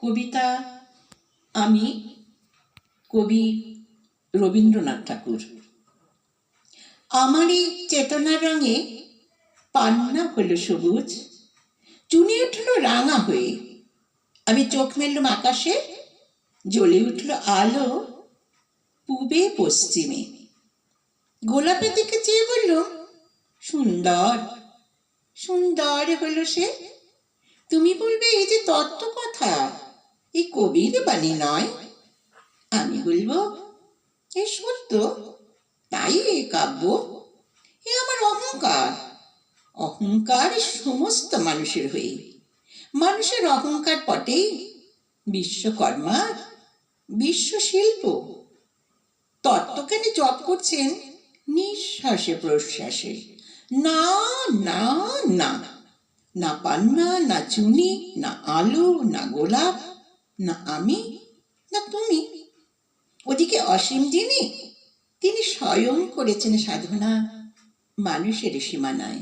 কবিতা আমি কবি রবীন্দ্রনাথ ঠাকুর। আমারই চেতনার রঙে পান্না হলো সবুজ, চুনি উঠল রাঙা হয়ে। আমি চোখ মেললুম আকাশে, জ্বলে উঠল আলো পূবে পশ্চিমে। গোলাপের দিকে চেয়ে বললুম, সুন্দর সুন্দর হলো সে। তুমি বলবে এই যে তত্ত্ব কথা, এই কবির বাণী নয়। আমি বলবো এ সত্য, তাই এ কাব্য। এ আমার অহংকার, অহংকার সমস্ত মানুষের হয়ে। মানুষের অহংকার পটেই বিশ্বকর্মা, বিশ্বশিল্প। তত্ত্বজ্ঞানী জপ করছেন নিঃশ্বাসে প্রশ্বাসে। না না না, না পান্না, না চুনি, না আলো, না গোলাপ, না আমি, না তুমি। ওদিকে অসীম যিনি, তিনি স্বয়ং করেছেন সাধনা মানুষের সীমানায়,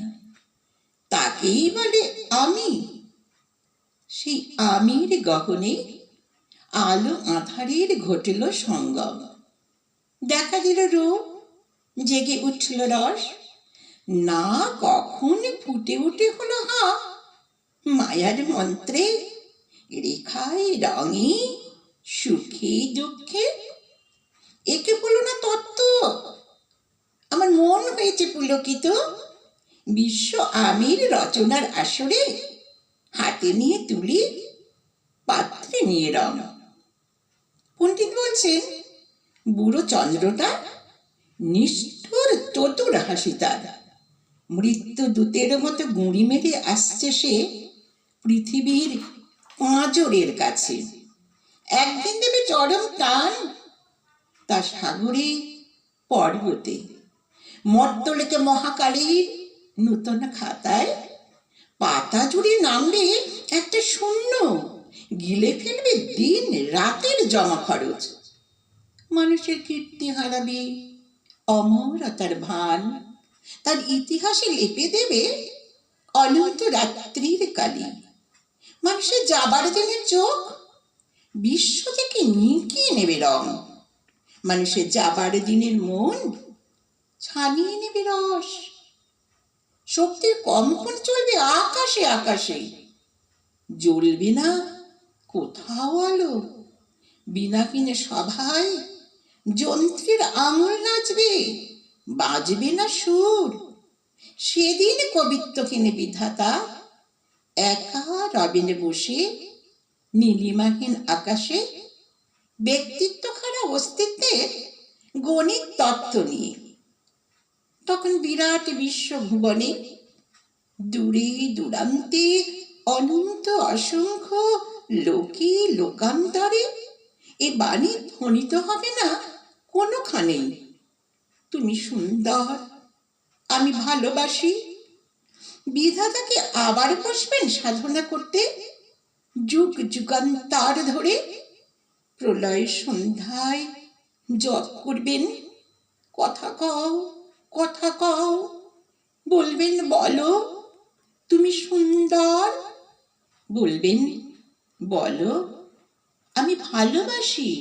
তাকেই বলে আমি। সেই আমির গহনে আলো আঁধারের ঘটল সঙ্গম। দেখা দিল রূপ, জেগে উঠল রস। না কখন ফুটে উঠে হলো হা, মায়ার মন্ত্রে, রেখায় রঙে, সুখে দুঃখে। একে বলো না তত্ত্ব, আমার মন হয়েছে পুলকিত। বিশ্ব আমির রচনার আসরে হাতে নিয়ে তুলি, পাত্রে নিয়ে রং। পণ্ডিত বলছেন বুড়ো চন্দ্রটা নিষ্ঠুর চতুর হাসি তার। মৃত্যু দূতের মতো গুঁড়ি মেরে আসছে সে পৃথিবীর পাঁজরের কাছে। একদিন দেবে চরম টান তা সাগরে পর্বতে। মর্তলেকে মহাকালীর নূতন খাতায় পাতা জুড়ে নামবে একটা শূন্য, গিলে ফেলবে দিন রাতের জমা খরচ। মানুষের কীর্তি হারাবে অমরতার ভান, তার ইতিহাসে লেপে দেবে অনন্ত রাত্রির কালি। মানুষের যাবার দিনের চোখ বিশ্ব থেকে নিকিয়ে নেবে রং। মানুষের যাবার দিনের মন ছানিয়ে নেবে রস। শক্তির কম্পন চলবে আকাশে আকাশে, জ্বলবে না কোথাও আলো। বিনাকিনে সভায় যন্ত্রের আঙুল নাচবে, বাজবে না সুর। সেদিন কবিত্ব কিনে বিধাতা একা রবিনে বসে নীলিমাহীন আকাশে, ব্যক্তিত্ব খারা অস্তিত্বের গণিত তত্ত্ব নিয়ে। তখন বিরাট বিশ্ব ভুবনে, দূরে দূরান্তে, অনন্ত অসংখ্য লোকে লোকান্তরে এ বাণী ধ্বনিত হবে না কোনোখানেই, তুমি সুন্দর, আমি ভালোবাসি। বিধাতাকে আবার বসবেন সাধনা করতে, যুগ যুগান্তর ধরে। প্রলয় সন্ধ্যায় জপ করবেন, কথা কও কথা কও, বলবেন বলো তুমি সুন্দর, বলবেন বলো আমি ভালোবাসি।